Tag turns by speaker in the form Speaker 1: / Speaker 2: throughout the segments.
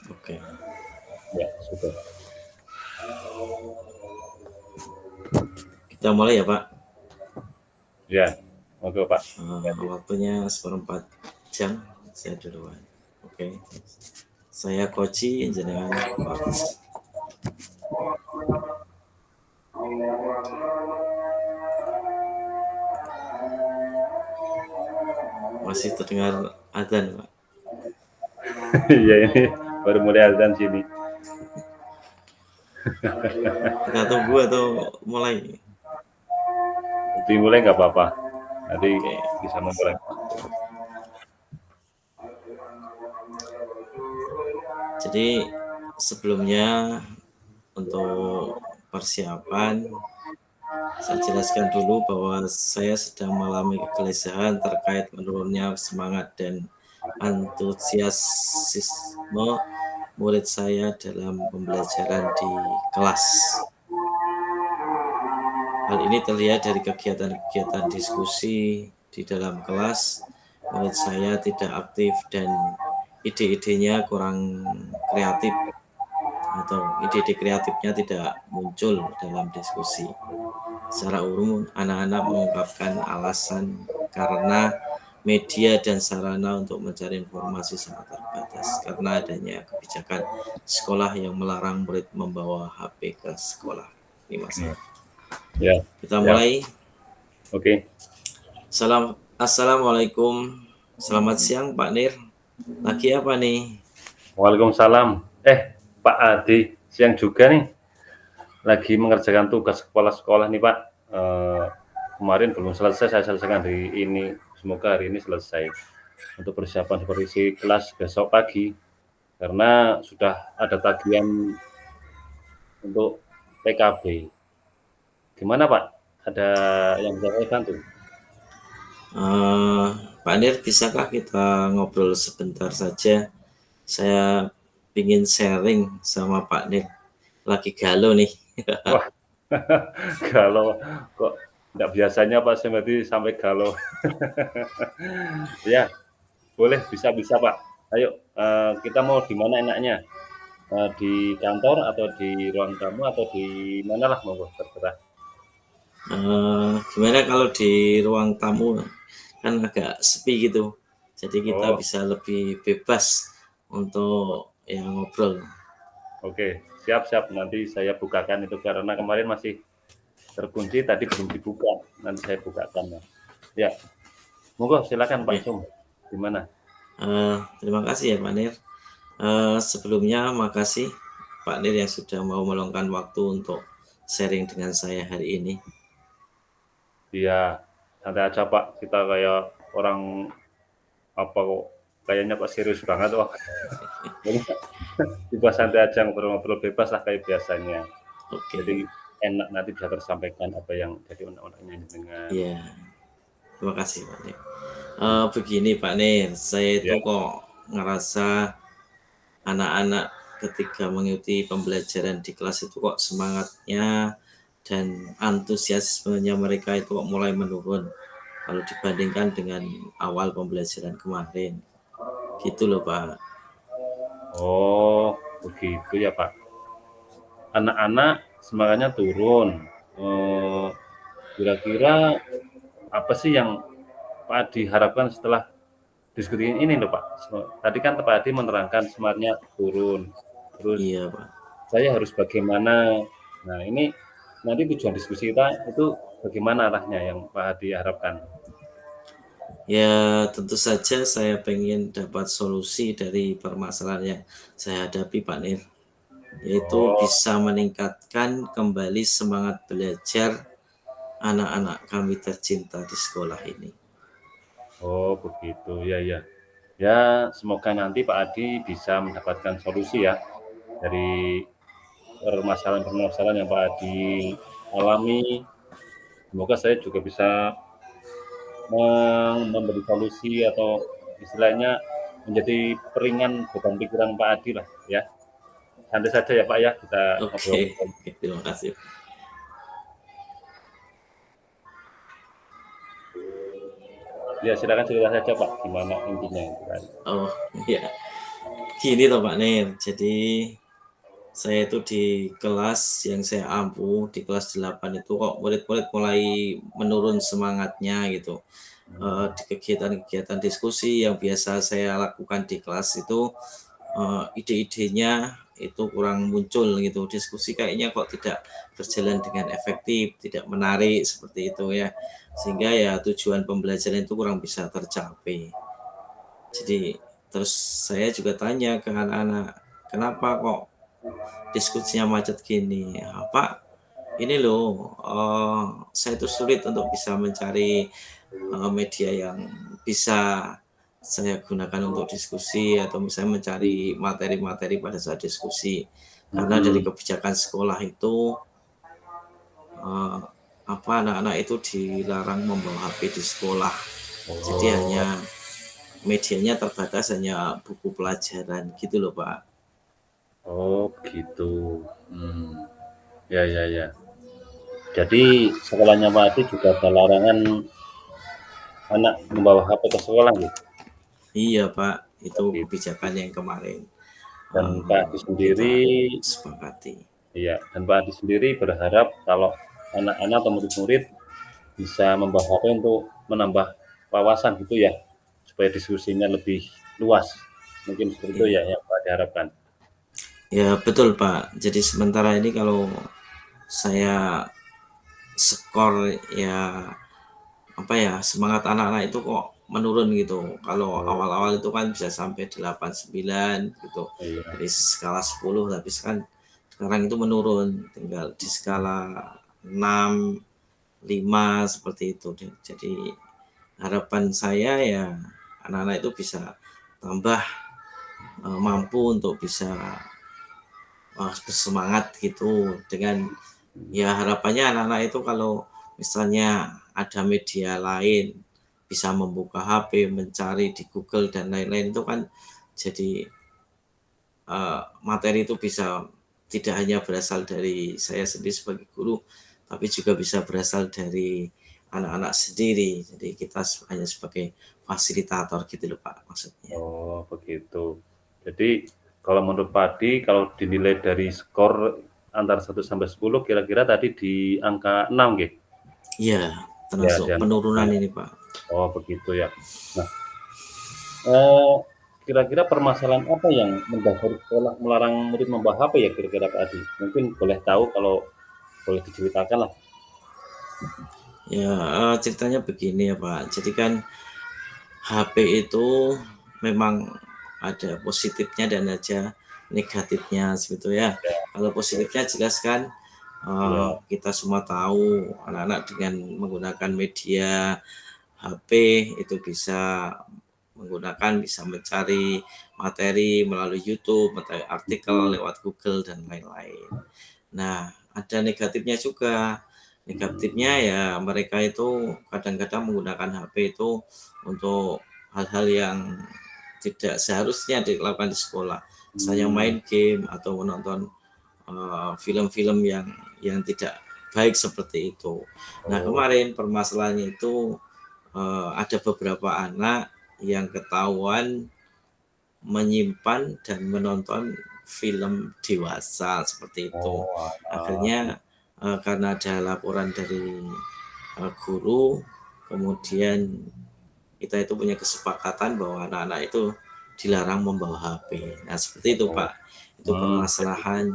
Speaker 1: Oke.
Speaker 2: Ya, sudah.
Speaker 1: Kita mulai ya, Pak.
Speaker 2: Ya, monggo Pak. Jadi,
Speaker 1: Waktunya seperempat jam. Saya duluan. Oke. Saya Koci, jenengan Pak. Masih terdengar adzan, Pak.
Speaker 2: ya ini baru mulai azan sini.
Speaker 1: Kita tunggu atau mulai?
Speaker 2: Dimulai nggak apa-apa. Nanti
Speaker 1: Oke.
Speaker 2: bisa memulai.
Speaker 1: Jadi sebelumnya untuk persiapan saya jelaskan dulu bahwa saya sedang mengalami kegelisahan terkait menurunnya semangat dan antusiasme murid saya dalam pembelajaran di kelas. Hal ini terlihat dari kegiatan-kegiatan diskusi di dalam kelas. Murid saya tidak aktif dan ide-idenya kurang kreatif atau ide-ide kreatifnya tidak muncul dalam diskusi. Secara umum, anak-anak mengungkapkan alasan karena media dan sarana untuk mencari informasi sangat terbatas karena adanya kebijakan sekolah yang melarang murid membawa HP ke sekolah. Ini
Speaker 2: Ya,
Speaker 1: masalah.
Speaker 2: ya,
Speaker 1: Kita
Speaker 2: siap.
Speaker 1: mulai.
Speaker 2: Oke.
Speaker 1: Assalamualaikum. Selamat siang, Pak Nir. Lagi apa nih?
Speaker 2: Waalaikumsalam. Pak Adi, siang juga nih. Lagi mengerjakan tugas kepala sekolah nih Pak. Kemarin belum selesai, saya selesaikan hari ini. Semoga hari ini selesai. Untuk persiapan supervisi kelas besok pagi. Karena sudah ada tagihan untuk PKB. Gimana Pak? Ada yang bisa saya bantu?
Speaker 1: Eh, Pak Nir, bisakah kita ngobrol sebentar saja? Saya ingin sharing sama Pak Nir. Lagi galau nih.
Speaker 2: Wah, galau kok tidak biasanya Pak Semadi sampai galau. Ya, boleh, bisa Pak. Ayo, kita mau di mana enaknya? Di kantor atau di ruang tamu atau di mana lah monggo terserah.
Speaker 1: Gimana kalau di ruang tamu kan agak sepi gitu. Jadi kita
Speaker 2: Oh,
Speaker 1: bisa lebih bebas untuk ya ngobrol.
Speaker 2: oke. Siap. Nanti saya bukakan itu karena kemarin masih terkunci, tadi belum dibuka. Nanti saya bukakan ya. Ya, monggo silakan Pak
Speaker 1: Oke.
Speaker 2: Sum. Gimana?
Speaker 1: Terima kasih ya Pak Nir. Sebelumnya makasih Pak Nir yang sudah mau meluangkan waktu untuk sharing dengan saya hari ini.
Speaker 2: Iya, santai aja Pak. Kita kayak orang apa kok kayaknya Pak serius banget wah. Jadi tiba santai aja ngobrol-ngobrol bebas lah kayak biasanya.
Speaker 1: Oke,
Speaker 2: Jadi enak nanti bisa tersampaikan apa yang jadi unek-uneknya dengan
Speaker 1: ya terima kasih Pak Nir. Begini Pak Nir, saya itu
Speaker 2: ya.
Speaker 1: kok ngerasa anak-anak ketika mengikuti pembelajaran di kelas itu kok semangatnya dan antusiasmenya mereka itu kok mulai menurun kalau dibandingkan dengan awal pembelajaran kemarin. Gitu loh Pak.
Speaker 2: Oh, begitu ya Pak. Anak-anak semangatnya turun. Eh, Kira-kira apa sih yang Pak Adi harapkan setelah diskusi ini loh Pak? Tadi kan Pak Adi menerangkan semangatnya turun. Terus
Speaker 1: Iya Pak.
Speaker 2: saya harus bagaimana? Nah ini nanti tujuan diskusi kita itu bagaimana arahnya yang Pak Adi harapkan?
Speaker 1: Ya tentu saja saya pengen dapat solusi dari permasalahan yang saya hadapi Pak Nir, yaitu
Speaker 2: Oh,
Speaker 1: bisa meningkatkan kembali semangat belajar anak-anak kami tercinta di sekolah ini.
Speaker 2: oh begitu. Ya, ya. Ya, semoga nanti Pak Adi bisa mendapatkan solusi ya dari permasalahan-permasalahan yang Pak Adi alami. Semoga saya juga bisa memberi solusi atau istilahnya menjadi peringan beban pikiran Pak Adi lah ya. Santai saja ya Pak ya, kita
Speaker 1: Oke,
Speaker 2: ngobrol-ngobrol.
Speaker 1: terima kasih.
Speaker 2: Ya silakan cerita saja Pak, gimana intinya itu kan.
Speaker 1: Oh, ya. Gini toh Pak Nir, jadi saya itu di kelas yang saya ampu, di kelas 8 itu kok murid-murid mulai menurun semangatnya gitu. Di kegiatan-kegiatan diskusi yang biasa saya lakukan di kelas itu, ide-idenya itu kurang muncul gitu, diskusi kayaknya kok tidak berjalan dengan efektif, tidak menarik seperti itu ya. Sehingga ya tujuan pembelajaran itu kurang bisa tercapai. Jadi terus saya juga tanya ke anak-anak, "Kenapa kok diskusinya macet gini?" "Pak, ini loh, saya itu sulit untuk bisa mencari, media yang bisa saya gunakan untuk diskusi atau misalnya mencari materi-materi pada saat diskusi. Karena dari
Speaker 2: Mhm.
Speaker 1: kebijakan sekolah itu, eee, anak-anak itu dilarang membawa HP di sekolah. Jadi hanya
Speaker 2: Oh,
Speaker 1: medianya terbatas hanya buku pelajaran gitu loh, Pak.
Speaker 2: oh begitu. Ya ya ya. Jadi sekolahnya Pak Adi juga ada larangan anak membawa HP ke sekolah gitu?
Speaker 1: Iya, Pak, itu
Speaker 2: Begitu.
Speaker 1: kebijakan yang kemarin,
Speaker 2: Dan Pak Adi
Speaker 1: kita
Speaker 2: sendiri
Speaker 1: sepakati.
Speaker 2: iya, dan Pak Adi sendiri berharap kalau anak-anak atau murid-murid bisa membawa HP untuk menambah wawasan gitu ya, supaya diskusinya lebih luas. Mungkin seperti itu
Speaker 1: Iya.
Speaker 2: ya yang Pak Adi harapkan?
Speaker 1: Ya betul, Pak. Jadi sementara ini kalau saya skor ya, apa ya, semangat anak-anak itu kok menurun gitu. Kalau
Speaker 2: Oh,
Speaker 1: awal-awal itu kan bisa sampai 8 9 gitu,
Speaker 2: iya.
Speaker 1: dari skala 10, tapi sekarang itu menurun, tinggal di skala 6 5 seperti itu. Jadi harapan saya ya anak-anak itu bisa tambah, mampu untuk bisa, bersemangat gitu dengan ya harapannya anak-anak itu kalau misalnya ada media lain, bisa membuka HP, mencari di Google dan lain-lain itu kan jadi, materi itu bisa tidak hanya berasal dari saya sendiri sebagai guru, tapi juga bisa berasal dari anak-anak sendiri. Jadi kita hanya sebagai fasilitator gitu loh Pak maksudnya.
Speaker 2: Oh, begitu. Jadi kalau menurut Padi, kalau dinilai dari skor antara 1 sampai 10 kira-kira tadi di angka 6 nggih?
Speaker 1: Iya,
Speaker 2: Ya,
Speaker 1: termasuk
Speaker 2: di angka
Speaker 1: penurunan
Speaker 2: 6 ya.
Speaker 1: ini Pak.
Speaker 2: Oh, begitu ya. Nah, eee, kira-kira permasalahan apa yang mendasari sekolah melarang murid membawa HP ya kira-kira Pak Adi? Mungkin boleh tahu kalau boleh diceritakan lah.
Speaker 1: Ya, ceritanya begini ya Pak, jadi kan HP itu memang ada positifnya dan ada negatifnya segitu ya. Kalau positifnya jelas kan,
Speaker 2: Iya,
Speaker 1: kita semua tahu anak-anak dengan menggunakan media HP itu bisa bisa mencari materi melalui YouTube, mencari artikel
Speaker 2: mhm,
Speaker 1: lewat Google dan lain-lain. Nah, ada negatifnya juga. Negatifnya
Speaker 2: mhm.
Speaker 1: ya mereka itu kadang-kadang menggunakan HP itu untuk hal-hal yang tidak seharusnya dilakukan di sekolah. Misalnya
Speaker 2: Mmm,
Speaker 1: main game atau menonton, film-film yang tidak baik seperti itu. Nah,
Speaker 2: oh,
Speaker 1: kemarin permasalahannya itu, ada beberapa anak yang ketahuan menyimpan dan menonton film dewasa seperti itu.
Speaker 2: oalah,
Speaker 1: Akhirnya, karena ada laporan dari, guru, kemudian kita itu punya kesepakatan bahwa anak-anak itu dilarang membawa HP. Nah, seperti itu,
Speaker 2: oh,
Speaker 1: Pak. Itu
Speaker 2: jadi
Speaker 1: permasalahan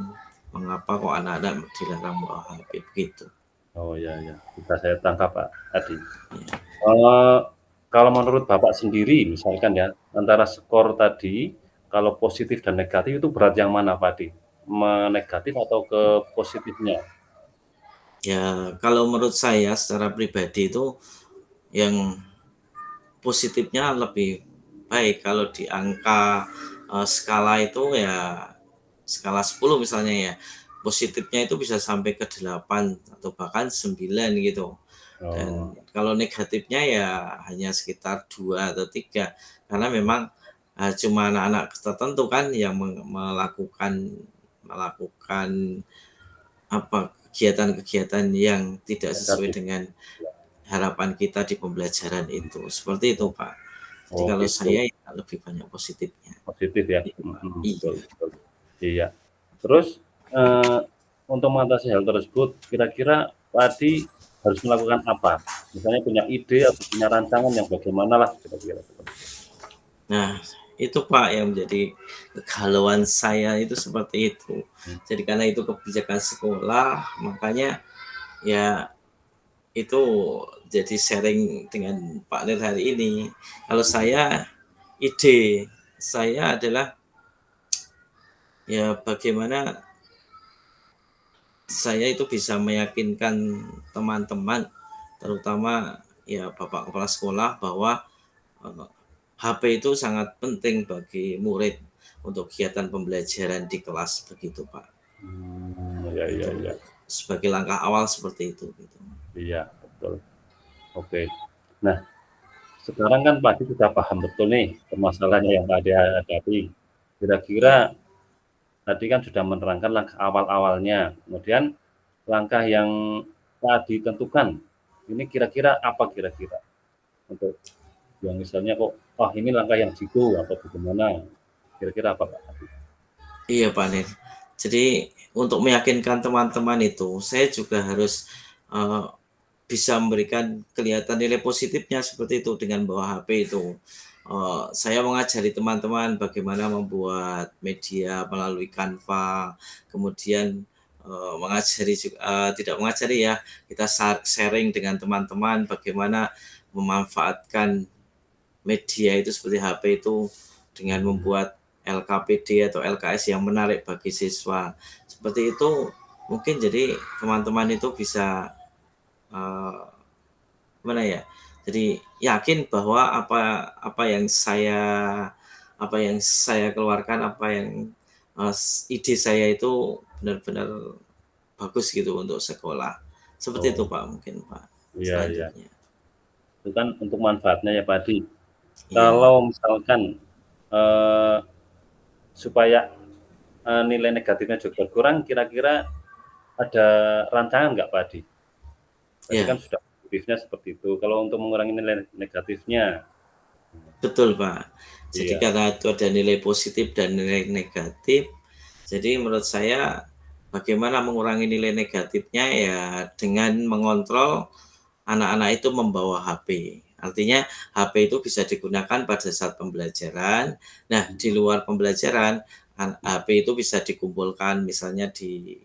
Speaker 1: mengapa kok anak-anak dilarang membawa HP, begitu.
Speaker 2: oh, ya ya, bisa saya tangkap Pak Adi.
Speaker 1: Iya.
Speaker 2: Eee, kalau menurut Bapak sendiri misalkan ya, antara skor tadi, kalau positif dan negatif itu berat yang mana Pak Adi? Negatif atau ke positifnya?
Speaker 1: Ya, kalau menurut saya secara pribadi itu yang positifnya lebih baik kalau di angka, skala itu ya skala 10 misalnya ya, positifnya itu bisa sampai ke 8 atau bahkan 9 gitu.
Speaker 2: Oh,
Speaker 1: Dan kalau negatifnya ya hanya sekitar 2 atau 3 karena memang, cuma anak-anak tertentu kan yang melakukan melakukan apa, kegiatan-kegiatan yang tidak sesuai
Speaker 2: negatif
Speaker 1: dengan
Speaker 2: ya.
Speaker 1: harapan kita di pembelajaran itu, seperti itu,
Speaker 2: Oh,
Speaker 1: Pak. Jadi
Speaker 2: Oh
Speaker 1: kalau
Speaker 2: gitu,
Speaker 1: saya ya lebih banyak positifnya.
Speaker 2: positif ya?
Speaker 1: Gitu, Pak.
Speaker 2: Betul
Speaker 1: Iya.
Speaker 2: betul. Iya. Terus, eee, untuk mengatasi hal tersebut, kira-kira Padi harus melakukan apa? Misalnya punya ide atau punya rancangan yang bagaimanalah kira-kira seperti itu?
Speaker 1: Nah, itu Pak yang menjadi kegalauan saya itu seperti itu.
Speaker 2: Mmm,
Speaker 1: Jadi karena itu kebijakan sekolah, makanya ya itu jadi sharing dengan partner hari ini. Kalau
Speaker 2: mhm,
Speaker 1: saya, ide saya adalah ya bagaimana saya itu bisa meyakinkan teman-teman, terutama ya bapak kepala sekolah bahwa HP itu sangat penting bagi murid untuk kegiatan pembelajaran di kelas begitu, Pak.
Speaker 2: iya iya
Speaker 1: Itu
Speaker 2: iya.
Speaker 1: sebagai langkah awal seperti itu gitu.
Speaker 2: Iya, betul. Oke. Nah, sekarang kan Padi sudah paham betul nih permasalahannya yang Padi hadapi. Kira-kira
Speaker 1: Iya,
Speaker 2: tadi kan sudah menerangkan langkah awal-awalnya, kemudian langkah yang Padi tentukan, ini kira-kira apa kira-kira? Untuk yang misalnya kok, "Oh ini langkah yang jitu," atau bagaimana, kira-kira apa Pak tadi?
Speaker 1: iya Pak Nir. Jadi untuk meyakinkan teman-teman itu, saya juga harus, eee, bisa memberikan kelihatan nilai positifnya seperti itu dengan bawa HP itu. Saya mengajari teman-teman bagaimana membuat media melalui Canva, kemudian, tidak mengajari ya, kita sharing dengan teman-teman bagaimana memanfaatkan media itu seperti HP itu dengan membuat LKPD atau LKS yang menarik bagi siswa. Seperti itu mungkin jadi teman-teman itu bisa, eee, gimana ya, jadi yakin bahwa apa yang saya keluarkan, apa yang, ide saya itu benar-benar bagus gitu untuk sekolah. Seperti itu
Speaker 2: Oh,
Speaker 1: Pak mungkin Pak,
Speaker 2: iya iya.
Speaker 1: selanjutnya.
Speaker 2: Itu kan untuk manfaatnya ya Padi.
Speaker 1: Iya,
Speaker 2: Kalau misalkan, eee, supaya, nilai negatifnya juga kurang, kira-kira ada rancangan nggak Padi? Tadi kan
Speaker 1: iya.
Speaker 2: sudah positifnya seperti itu, kalau untuk mengurangi nilai negatifnya?
Speaker 1: Betul, Pak. Jadi
Speaker 2: Iya,
Speaker 1: karena itu ada nilai positif dan nilai negatif, jadi menurut saya bagaimana mengurangi nilai negatifnya ya dengan mengontrol anak-anak itu membawa HP. Artinya HP itu bisa digunakan pada saat pembelajaran. Nah, di luar pembelajaran, HP itu bisa dikumpulkan misalnya di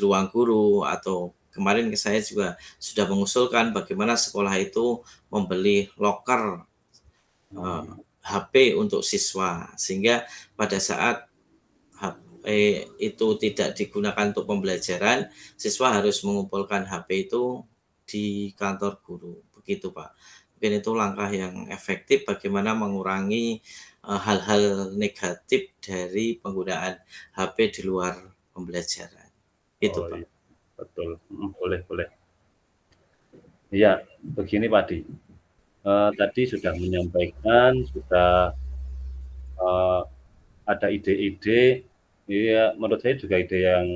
Speaker 1: ruang guru atau kemarin saya juga sudah mengusulkan bagaimana sekolah itu membeli loker
Speaker 2: mmm,
Speaker 1: HP untuk siswa, sehingga pada saat HP itu tidak digunakan untuk pembelajaran, siswa harus mengumpulkan HP itu di kantor guru, begitu, Pak. Mungkin itu langkah yang efektif bagaimana mengurangi, hal-hal negatif dari penggunaan HP di luar pembelajaran, itu,
Speaker 2: oh
Speaker 1: Pak.
Speaker 2: iya, betul, boleh boleh. Iya, begini Padi, tadi sudah menyampaikan, sudah, eee, ada ide-ide, iya menurut saya juga ide yang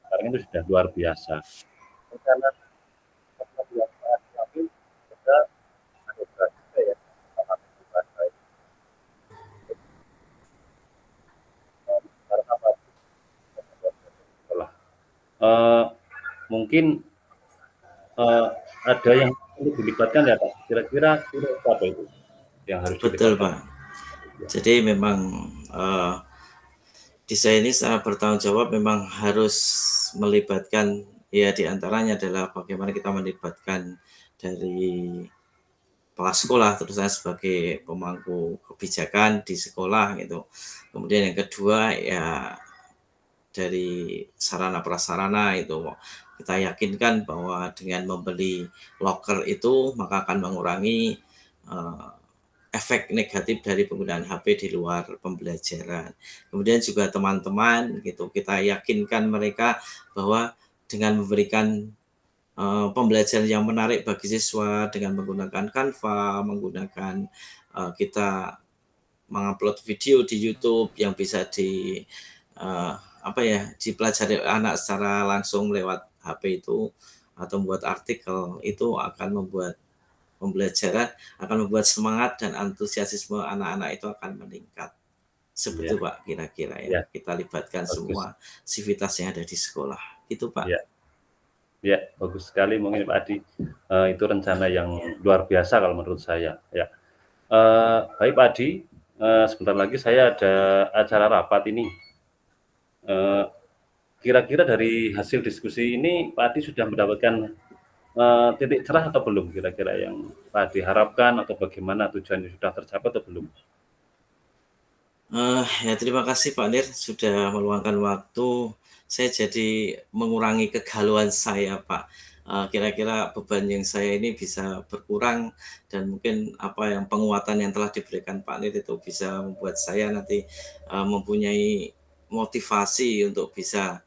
Speaker 2: sekarang itu sudah luar biasa. Rencana yang Padi juga ada juga ya, sama bahasa karena Padi sekolah. Eee, mungkin, eee, ada yang perlu dilibatkan ya Pak? Kira-kira apa itu yang harus
Speaker 1: Betul,
Speaker 2: dilibatkan?
Speaker 1: Pak. Jadi memang, eee desain ini secara bertanggung jawab memang harus melibatkan, ya di antaranya adalah bagaimana kita melibatkan dari kepala sekolah, terutama sebagai pemangku kebijakan di sekolah gitu. Kemudian yang kedua ya dari sarana prasarana itu, kita yakinkan bahwa dengan membeli loker itu maka akan mengurangi, eee, efek negatif dari penggunaan HP di luar pembelajaran. Kemudian juga teman-teman gitu, kita yakinkan mereka bahwa dengan memberikan, pembelajaran yang menarik bagi siswa dengan menggunakan Canva, menggunakan, kita mengupload video di YouTube yang bisa apa ya, dipelajari anak secara langsung lewat HP itu atau membuat artikel, itu akan membuat pembelajaran akan membuat semangat dan antusiasme anak-anak itu akan meningkat.
Speaker 2: Iya,
Speaker 1: Seperti Pak kira-kira ya,
Speaker 2: iya,
Speaker 1: kita libatkan
Speaker 2: bagus.
Speaker 1: semua sivitas yang ada di sekolah, gitu Pak.
Speaker 2: Iya, iya, bagus sekali mungkin Pak Adi. Itu rencana yang luar biasa kalau menurut saya, ya. Baik Pak Adi, sebentar lagi saya ada acara rapat ini. Eee, Kira-kira dari hasil diskusi ini Pak Adi sudah mendapatkan, titik cerah atau belum kira-kira yang Pak Adi harapkan atau bagaimana tujuannya sudah tercapai atau belum?
Speaker 1: Ya terima kasih Pak Nir sudah meluangkan waktu. Saya jadi mengurangi kegalauan saya Pak. Kira-kira beban yang saya ini bisa berkurang dan mungkin apa yang penguatan yang telah diberikan Pak Nir itu bisa membuat saya nanti, mempunyai motivasi untuk bisa,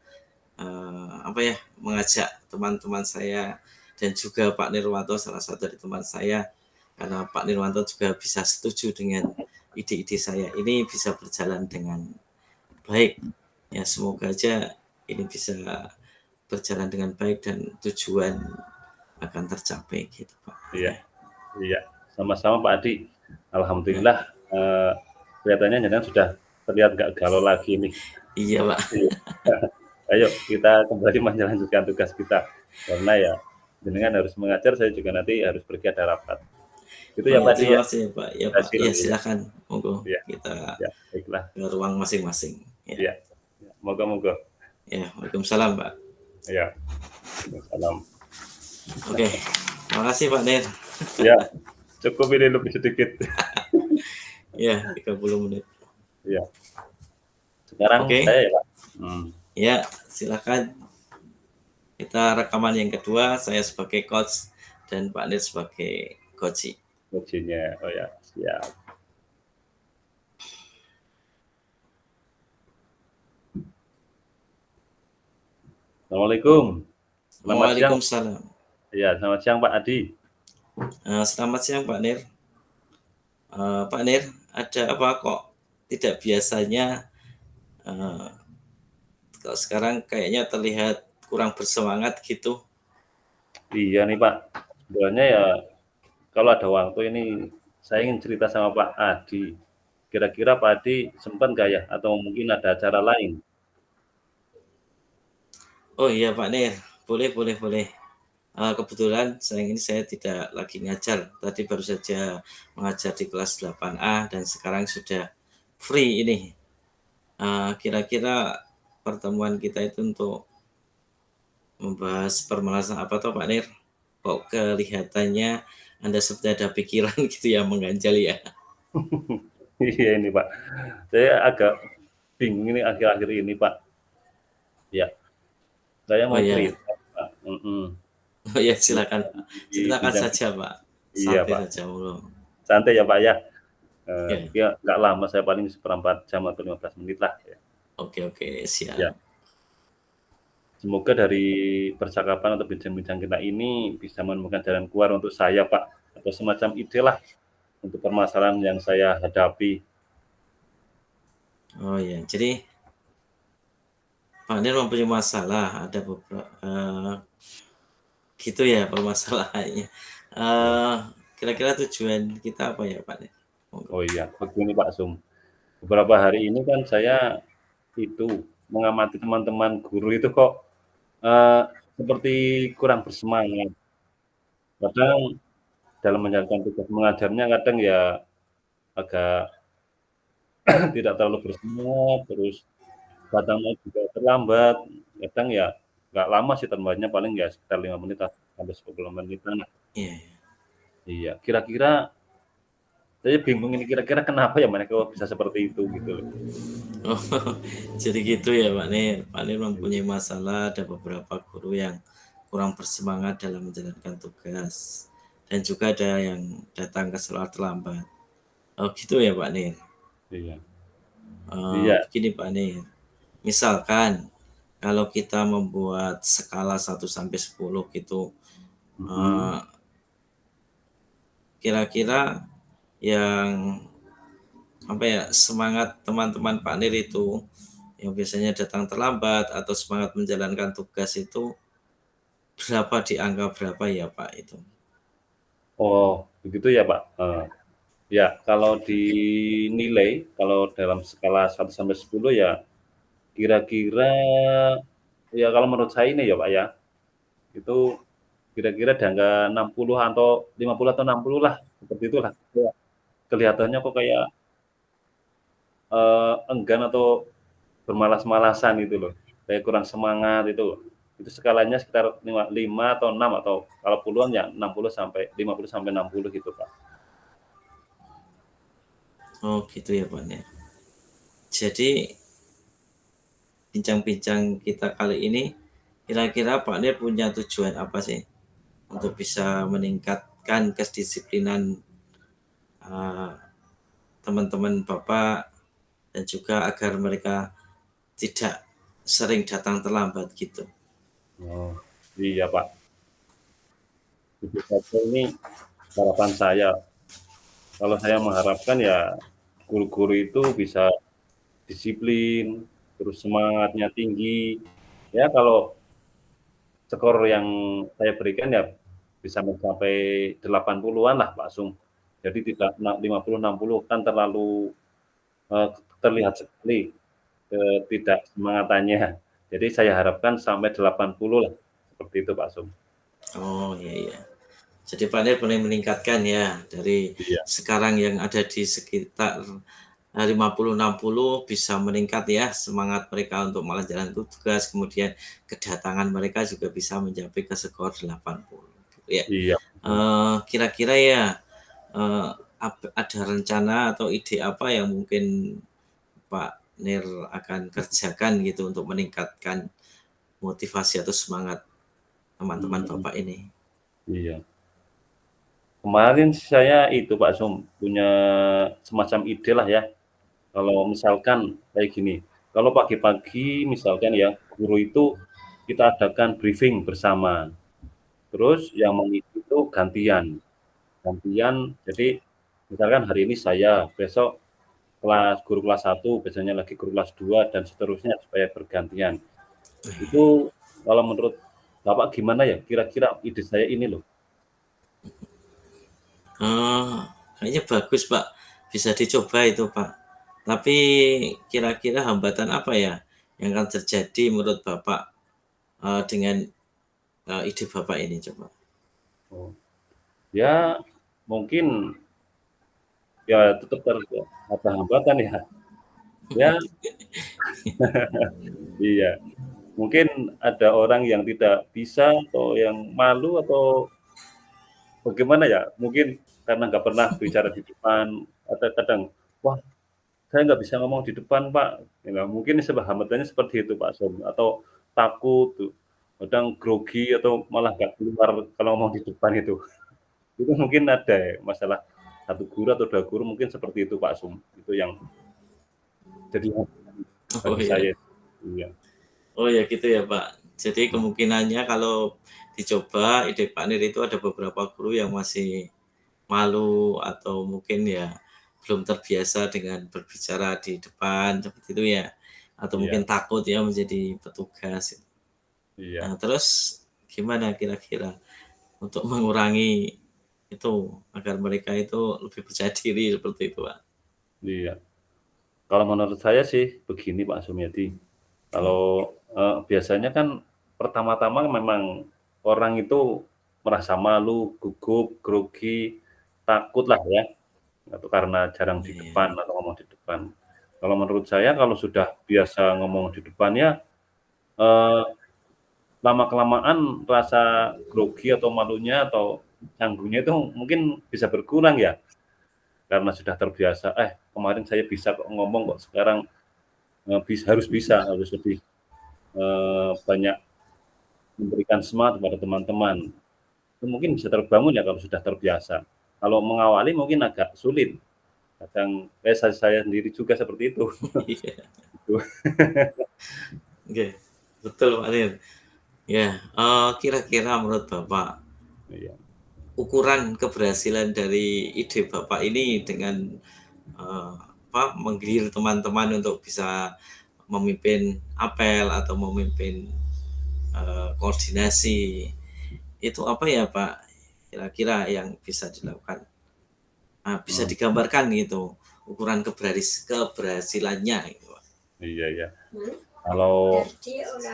Speaker 1: apa ya, mengajak teman-teman saya dan juga Pak Nirwanto salah satu dari teman saya, karena Pak Nirwanto juga bisa setuju dengan ide-ide saya ini bisa berjalan dengan baik. Ya semoga aja ini bisa berjalan dengan baik dan tujuan akan tercapai gitu Pak.
Speaker 2: Iya,
Speaker 1: Ya.
Speaker 2: iya, sama-sama Pak Adi.
Speaker 1: Ya.
Speaker 2: Alhamdulillah, kelihatannya jenengan sudah terlihat nggak galau lagi nih.
Speaker 1: Iya Pak.
Speaker 2: Iya. Ayo kita kembali melanjutkan tugas kita, karena ya jenengan harus mengajar, saya juga nanti harus pergi ada rapat. Itu
Speaker 1: Oh
Speaker 2: ya
Speaker 1: ya
Speaker 2: Pak Adi
Speaker 1: terima
Speaker 2: ya,
Speaker 1: kasih ya Pak. Ya Pak.
Speaker 2: hasil
Speaker 1: Ya
Speaker 2: iya,
Speaker 1: silakan monggo
Speaker 2: iya,
Speaker 1: kita
Speaker 2: iya, baiklah,
Speaker 1: ke ruang masing-masing. Ya.
Speaker 2: iya, moga-moga,
Speaker 1: Ya, Waalaikumsalam Pak.
Speaker 2: iya, salam.
Speaker 1: Oke. Terima kasih Pak Nir.
Speaker 2: Ya, cukup ini lebih sedikit.
Speaker 1: Ya, 30 menit.
Speaker 2: Iya, sekarang
Speaker 1: Oke.
Speaker 2: saya ya Pak.
Speaker 1: Ya, silakan. Kita rekaman yang kedua, saya sebagai coach dan Pak Nir sebagai coach.
Speaker 2: Coaching-nya, oh ya, siap. Assalamualaikum, selamat siang.
Speaker 1: Waalaikumsalam.
Speaker 2: Iya, selamat siang Pak Adi.
Speaker 1: Selamat siang Pak Nir. Pak Nir, ada apa kok tidak biasanya, eee, kok sekarang kayaknya terlihat kurang bersemangat gitu?
Speaker 2: Iya nih Pak, sebenarnya ya kalau ada waktu ini saya ingin cerita sama Pak Adi. Kira-kira Pak Adi sempat nggak ya? Atau mungkin ada acara lain?
Speaker 1: Oh iya Pak Nir, boleh boleh boleh. Kebetulan sayang ini saya tidak lagi ngajar, tadi baru saja mengajar di kelas 8A dan sekarang sudah free ini. Kira-kira pertemuan kita itu untuk membahas permasalahan apa toh Pak Nir? Kok kelihatannya Anda seperti ada pikiran gitu ya mengganjal ya?
Speaker 2: Iya ini Pak, saya agak bingung ini akhir-akhir ini Pak. Ya, saya
Speaker 1: Oh
Speaker 2: mau
Speaker 1: ya,
Speaker 2: cerita Pak.
Speaker 1: oh ya
Speaker 2: Di,
Speaker 1: silakan Pak,
Speaker 2: di
Speaker 1: ceritakan
Speaker 2: bidang,
Speaker 1: saja Pak,
Speaker 2: iya
Speaker 1: santai
Speaker 2: Pak,
Speaker 1: saja monggo.
Speaker 2: santai ya Pak ya.
Speaker 1: Ya,
Speaker 2: Ya nggak lama, saya paling seperempat jam atau 15 menit lah. Ya.
Speaker 1: oke oke, siap.
Speaker 2: Ya. Semoga dari percakapan atau bincang-bincang kita ini bisa menemukan jalan keluar untuk saya, Pak, atau semacam ide lah untuk permasalahan yang saya hadapi.
Speaker 1: Oh ya, jadi Pak Nir mempunyai masalah, ada beberapa gitu ya permasalahannya.
Speaker 2: Ya.
Speaker 1: Eee, Kira-kira tujuan kita apa ya Pak Nir? Monggo.
Speaker 2: Oh iya, begini Pak Sum. Beberapa hari ini kan saya itu mengamati teman-teman guru itu kok eh, seperti kurang bersemangat. Kadang dalam menjalankan tugas mengajarnya kadang ya agak tidak terlalu bersemangat, terus datangnya juga terlambat, kadang ya nggak lama sih terlambatnya paling ya sekitar 5 menit sampai 10 menitan.
Speaker 1: Iya iya.
Speaker 2: Iya, kira-kira saya bingung ini kira-kira kenapa ya mereka kok bisa seperti itu gitu loh.
Speaker 1: Oh, jadi gitu ya Pak Nir. Pak Nir mempunyai masalah, ada beberapa guru yang kurang bersemangat dalam menjalankan tugas, dan juga ada yang datang ke sekolah terlambat. Oh gitu ya Pak Nir?
Speaker 2: Iya. Iya,
Speaker 1: Begini Pak Nir, misalkan kalau kita membuat skala 1 sampai 10 gitu,
Speaker 2: mhm.
Speaker 1: eee, kira-kira yang apa ya, semangat teman-teman Pak Nir itu yang biasanya datang terlambat atau semangat menjalankan tugas itu berapa di angka berapa ya Pak itu?
Speaker 2: Oh, begitu ya, Pak? Ya kalau dinilai, kalau dalam skala 1 sampai 10 ya kira-kira ya kalau menurut saya ini ya, Pak, ya, itu kira-kira di angka 60 atau 50 atau 60 lah, seperti itulah. Iya. Kelihatannya kok kayak, enggan atau bermalas-malasan gitu loh, kayak kurang semangat itu. Itu skalanya sekitar 5 atau 6 atau kalau puluhan ya 60 sampai 50 sampai 60 gitu, Pak.
Speaker 1: Oh gitu ya Pak ya. Jadi bincang-bincang kita kali ini kira-kira Pak Nir punya tujuan apa sih untuk bisa meningkatkan kedisiplinan uh, teman-teman Bapak dan juga agar mereka tidak sering datang terlambat gitu.
Speaker 2: Oh, iya, Pak. Tentu saja ini harapan saya. Kalau saya mengharapkan ya guru-guru itu bisa disiplin, terus semangatnya tinggi. Ya kalau skor yang saya berikan ya bisa mencapai 80-an lah Pak Sung. Jadi tidak 50, 60 kan terlalu, eee, terlihat sekali ketidaksemangatannya. Jadi saya harapkan sampai 80 lah, seperti itu Pak Sung.
Speaker 1: Oh iya iya. Jadi Pak Nir boleh meningkatkan ya dari
Speaker 2: Iya
Speaker 1: sekarang yang ada di sekitar 50-60 bisa meningkat ya semangat mereka untuk mengerjakan tugas, kemudian kedatangan mereka juga bisa mencapai ke skor 80 gitu ya.
Speaker 2: iya,
Speaker 1: Kira-kira ya, eee, ada rencana atau ide apa yang mungkin Pak Nir akan kerjakan gitu untuk meningkatkan motivasi atau semangat teman-teman
Speaker 2: mhm,
Speaker 1: Bapak ini?
Speaker 2: iya. Kemarin saya itu Pak Sung, punya semacam ide lah ya. Kalau misalkan kayak gini, kalau pagi-pagi misalkan ya, guru itu kita adakan briefing bersama, terus yang mengisi itu gantian. Gantian, jadi misalkan hari ini saya, besok guru kelas 1, biasanya lagi guru kelas 2 dan seterusnya supaya bergantian. Itu kalau menurut Bapak gimana ya? Kira-kira ide saya ini loh.
Speaker 1: Oh, kayaknya bagus, Pak. Bisa dicoba itu, Pak. Tapi kira-kira hambatan apa ya yang akan terjadi menurut Bapak, dengan, ide Bapak ini coba?
Speaker 2: Oh, ya mungkin ya tetap ada hambatan ya. Ya, iya. Mungkin ada orang yang tidak bisa atau yang malu atau bagaimana ya, mungkin karena nggak pernah bicara di depan atau kadang, "Wah, saya nggak bisa ngomong di depan, Pak." Ya mungkin hambatannya seperti itu, Pak Som, atau takut tuh, kadang grogi atau malah nggak keluar kalau ngomong di depan itu. Itu mungkin ada ya masalah satu guru atau 2 guru mungkin seperti itu, Pak Sum. Itu yang jadi hambatan
Speaker 1: Oh,
Speaker 2: bagi
Speaker 1: iya.
Speaker 2: saya. Iya
Speaker 1: Oh, ya gitu ya, Pak. Jadi kemungkinannya kalau dicoba ide Pak Nir itu ada beberapa guru yang masih malu atau mungkin ya belum terbiasa dengan berbicara di depan seperti itu ya, atau mungkin
Speaker 2: iya
Speaker 1: takut ya menjadi petugas.
Speaker 2: iya
Speaker 1: Nah, terus gimana kira-kira untuk mengurangi itu, agar mereka itu lebih percaya diri seperti itu, Pak?
Speaker 2: iya. Kalau menurut saya sih begini, Pak Sumiati,
Speaker 1: Mmm,
Speaker 2: kalau, biasanya kan pertama-tama memang orang itu merasa malu, gugup, grogi, takutlah ya, atau karena jarang di
Speaker 1: iya iya.
Speaker 2: depan atau ngomong di depan. Kalau menurut saya kalau sudah biasa ngomong di depan ya, eee, lama-kelamaan rasa grogi atau malunya atau canggungnya itu mungkin bisa berkurang ya, karena sudah terbiasa, "Eh, kemarin saya bisa kok ngomong kok, sekarang, harus lebih, banyak memberikan semangat kepada teman-teman." Itu mungkin bisa terbangun ya kalau sudah terbiasa. Kalau mengawali mungkin agak sulit, kadang saya sendiri juga seperti itu,
Speaker 1: Iya,
Speaker 2: gitu.
Speaker 1: oke, betul, Pak Nir. Ya, kira-kira menurut Bapak,
Speaker 2: Iya
Speaker 1: ukuran keberhasilan dari ide Bapak ini dengan, menggilir teman-teman untuk bisa memimpin apel atau memimpin, koordinasi, itu apa ya, Pak? kira-kira yang bisa dilakukan, bisa
Speaker 2: Oh,
Speaker 1: digambarkan gitu, ukuran keberhasilannya gitu, Pak.
Speaker 2: iya ya. Kalau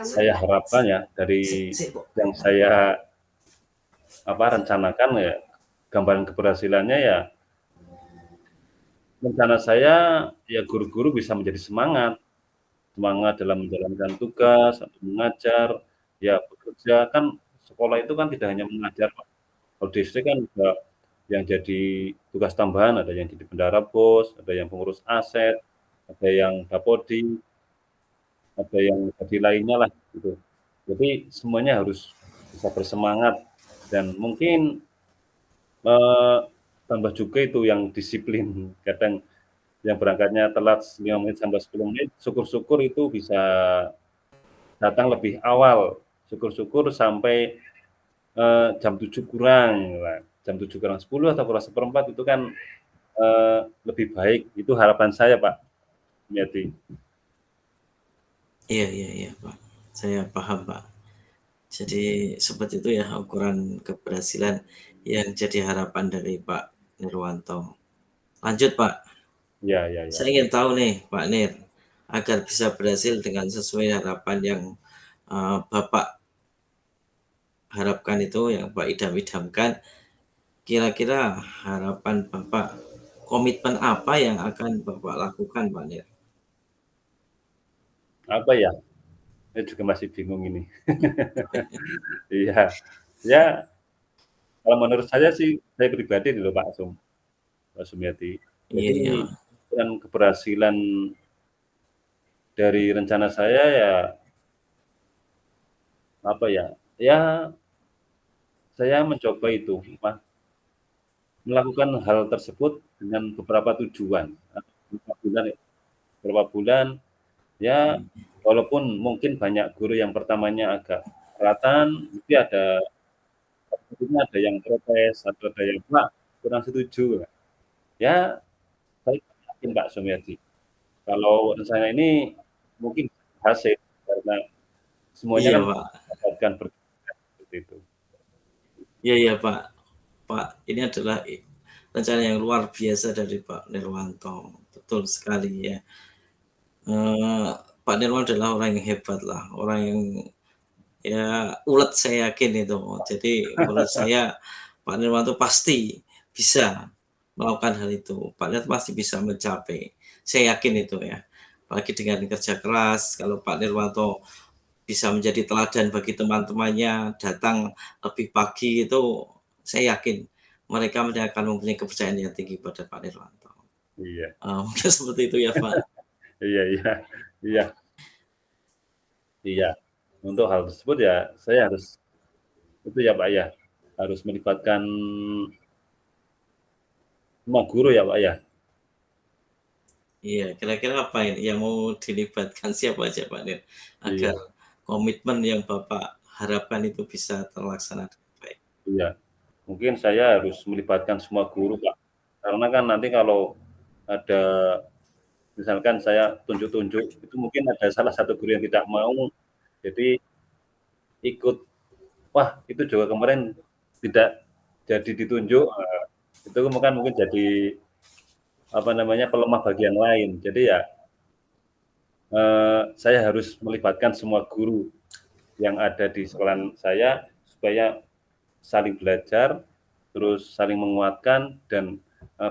Speaker 2: saya harapkan ya dari
Speaker 1: Sip, Pak.
Speaker 2: yang saya rencanakan ya, gambaran keberhasilannya ya, rencana saya ya guru-guru bisa menjadi semangat dalam menjalankan tugas atau mengajar, ya bekerja. Kan sekolah itu kan tidak hanya mengajar, Pak. Kalau di SD kan juga yang jadi tugas tambahan, ada yang jadi bendahara BOS, ada yang pengurus aset, ada yang Dapodik, ada yang jadi lainnya lah gitu. Jadi semuanya harus bisa bersemangat dan mungkin, eee, tambah juga itu yang disiplin. Kadang yang berangkatnya telat 5 menit sampai 10 menit, syukur-syukur itu bisa datang lebih awal, syukur-syukur sampai, jam 7 kurang, lah jam 7 kurang 10 atau kurang seperempat itu kan, lebih baik. Itu harapan saya, Pak Sumiyadi.
Speaker 1: Iya iya iya, Pak. Saya paham, Pak. Jadi seperti itu ya ukuran keberhasilan yang jadi harapan dari Pak Nirwanto. Lanjut, Pak.
Speaker 2: Iya iya iya.
Speaker 1: Saya ingin tahu nih, Pak Nir, agar bisa berhasil dengan sesuai harapan yang, Bapak harapkan itu, yang Bapak idam-idamkan, kira-kira harapan Bapak, komitmen apa yang akan Bapak lakukan, Pak Nir?
Speaker 2: Apa ya? Saya juga masih bingung ini. Iya. Ya, kalau menurut saya sih, saya pribadi nih loh Pak Sumiyadi.
Speaker 1: Iya
Speaker 2: Jadi
Speaker 1: iya,
Speaker 2: ukuran keberhasilan dari rencana saya ya, apa ya, ya saya mencoba itu, melakukan hal tersebut dengan beberapa tujuan, beberapa bulan ya, beberapa bulan, ya walaupun mungkin banyak guru yang pertamanya agak kelatan, tapi ada yang protes atau ada yang, "Pak, kurang setuju." Ya, saya yakin Pak Sumiyadi, kalau rencana ini mungkin berhasil karena semuanya
Speaker 1: iya,
Speaker 2: kan
Speaker 1: Pak.
Speaker 2: mendapatkan berkat seperti itu.
Speaker 1: Iya iya, Pak. Pak, ini adalah rencana yang luar biasa dari Pak Nirwanto. Betul sekali ya. Eee, Pak Nirwanto adalah orang yang hebat lah, orang yang ya ulet saya yakin itu. Jadi menurut saya Pak Nirwanto pasti bisa melakukan hal itu. Pak Nirwanto pasti bisa mencapai. Saya yakin itu ya. Apalagi dengan kerja keras, kalau Pak Nirwanto bisa menjadi teladan bagi teman-temannya, datang lebih pagi itu saya yakin mereka akan mempunyai kepercayaan yang tinggi pada Pak Nirwanto.
Speaker 2: Iya,
Speaker 1: Mungkin seperti itu ya, Pak.
Speaker 2: iya iya, iya iya. Untuk hal tersebut ya saya harus itu ya, Pak, ya, harus melibatkan semua guru ya, Pak, ya?
Speaker 1: Iya, kira-kira apa ini yang mau dilibatkan siapa aja, Pak Nir, agar
Speaker 2: Iya
Speaker 1: komitmen yang Bapak harapkan itu bisa terlaksana dengan baik?
Speaker 2: iya. Mungkin saya harus melibatkan semua guru, Pak, karena kan nanti kalau ada misalkan saya tunjuk-tunjuk, itu mungkin ada salah satu guru yang tidak mau, jadi ikut, "Wah, itu juga kemarin tidak jadi ditunjuk," itu kan mungkin jadi, apa namanya, pelemah bagian lain. Jadi ya, saya harus melibatkan semua guru yang ada di sekolahan saya, supaya saling belajar, terus saling menguatkan dan,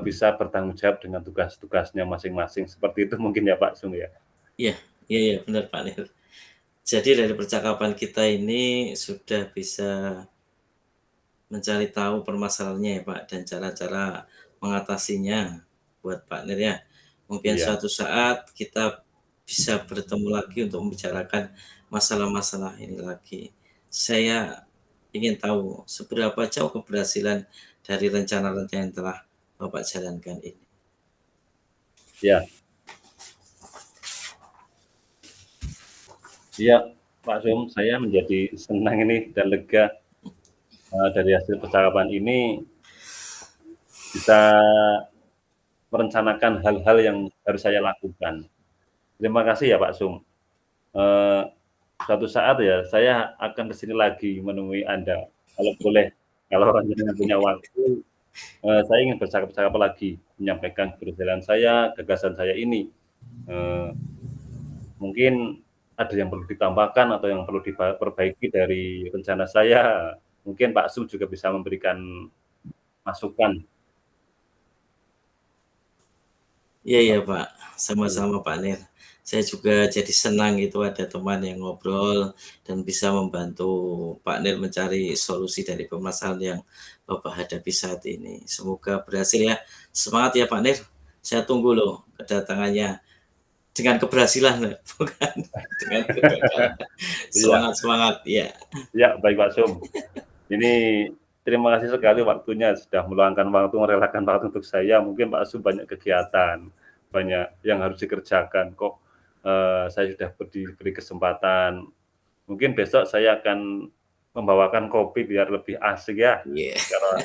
Speaker 2: bisa bertanggung jawab dengan tugas-tugasnya masing-masing, seperti itu mungkin ya, Pak Sung, ya?
Speaker 1: Iya iya iya, benar, Pak Nir. Jadi dari percakapan kita ini sudah bisa mencari tahu permasalahannya ya, Pak, dan cara-cara mengatasinya buat Pak Nir ya. Mungkin
Speaker 2: Iya
Speaker 1: suatu saat kita bisa bertemu lagi untuk membicarakan masalah-masalah ini lagi. Saya ingin tahu seberapa jauh keberhasilan dari rencana-rencana yang telah Bapak jalankan ini.
Speaker 2: iya iya, Pak Sung, saya menjadi senang ini dan lega, dari hasil percakapan ini bisa merencanakan hal-hal yang harus saya lakukan. Terima kasih ya, Pak Sung. Eee, suatu saat ya saya akan ke sini lagi menemui Anda, kalau boleh. Kalau jenengan punya waktu, saya ingin bercakap-cakap lagi, menyampaikan keberhasilan saya, gagasan saya ini. Eee, Mungkin ada yang perlu ditambahkan atau yang perlu perbaiki dari rencana saya, mungkin Pak Su juga bisa memberikan masukan.
Speaker 1: Iya iya
Speaker 2: Pak
Speaker 1: Pak,
Speaker 2: iya
Speaker 1: sama-sama Pak Nir. Saya juga jadi senang itu ada teman yang ngobrol dan bisa membantu Pak Nir mencari solusi dari permasalahan yang Bapak hadapi saat ini. Semoga berhasil ya. Semangat ya Pak Nir. Saya tunggu loh kedatangannya dengan keberhasilan loh, bukan dengan kegagalan.
Speaker 2: iya
Speaker 1: Semangat semangat, ya.
Speaker 2: iya, baik Pak Sum. Ini terima kasih sekali waktunya, sudah meluangkan waktu, merelakan waktu untuk saya. Mungkin Pak Sum banyak kegiatan, banyak yang harus dikerjakan, kok, saya sudah diberi kesempatan. Mungkin besok saya akan membawakan kopi biar lebih asik ya,
Speaker 1: Iya,
Speaker 2: karena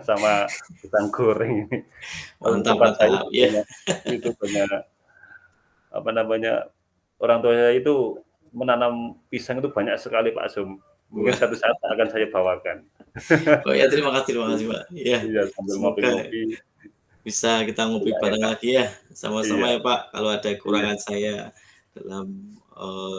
Speaker 2: sama pisang goreng ini. Kalau di
Speaker 1: mantap
Speaker 2: tempat saya
Speaker 1: mantap, ya.
Speaker 2: itu banyak, apa namanya, orang tua saya itu menanam pisang itu banyak sekali Pak Sum. Mungkin
Speaker 1: Wah,
Speaker 2: suatu saat akan saya bawakan.
Speaker 1: oh ya terima kasih Pak. Iya,
Speaker 2: Iya, sambil
Speaker 1: semoga
Speaker 2: ngopi-ngopi.
Speaker 1: bisa kita ngopi bareng
Speaker 2: Enak-enak.
Speaker 1: lagi ya, sama-sama
Speaker 2: Iya
Speaker 1: ya Pak. Kalau ada
Speaker 2: iya
Speaker 1: kekurangan saya dalam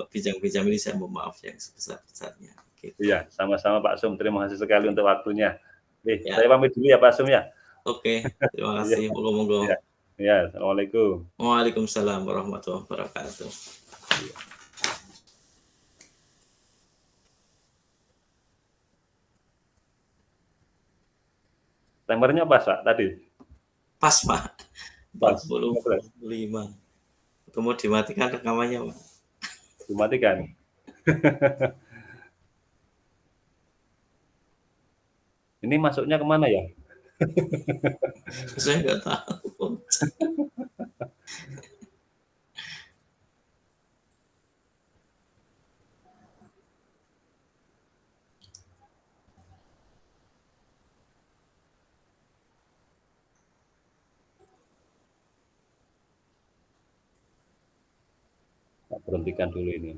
Speaker 1: bincang-bincang ini saya mohon maaf yang sebesar-besarnya. Gitu.
Speaker 2: iya, sama-sama Pak Sum, terima kasih sekali untuk waktunya. Oke,
Speaker 1: Ya,
Speaker 2: saya pamit dulu ya Pak Sum ya.
Speaker 1: oke. Terima
Speaker 2: Iya
Speaker 1: kasih. Monggo-monggo.
Speaker 2: iya iya, assalamualaikum.
Speaker 1: Waalaikumsalam warahmatullahi wabarakatuh.
Speaker 2: Iya. Timernya pas Pak tadi?
Speaker 1: Pas Pak,
Speaker 2: Pas, 15,
Speaker 1: 45. Itu mau dimatikan rekamannya Pak.
Speaker 2: dimatikan? Ini masuknya ke mana ya?
Speaker 1: Saya nggak tahu.
Speaker 2: Tak berhentikan dulu ini.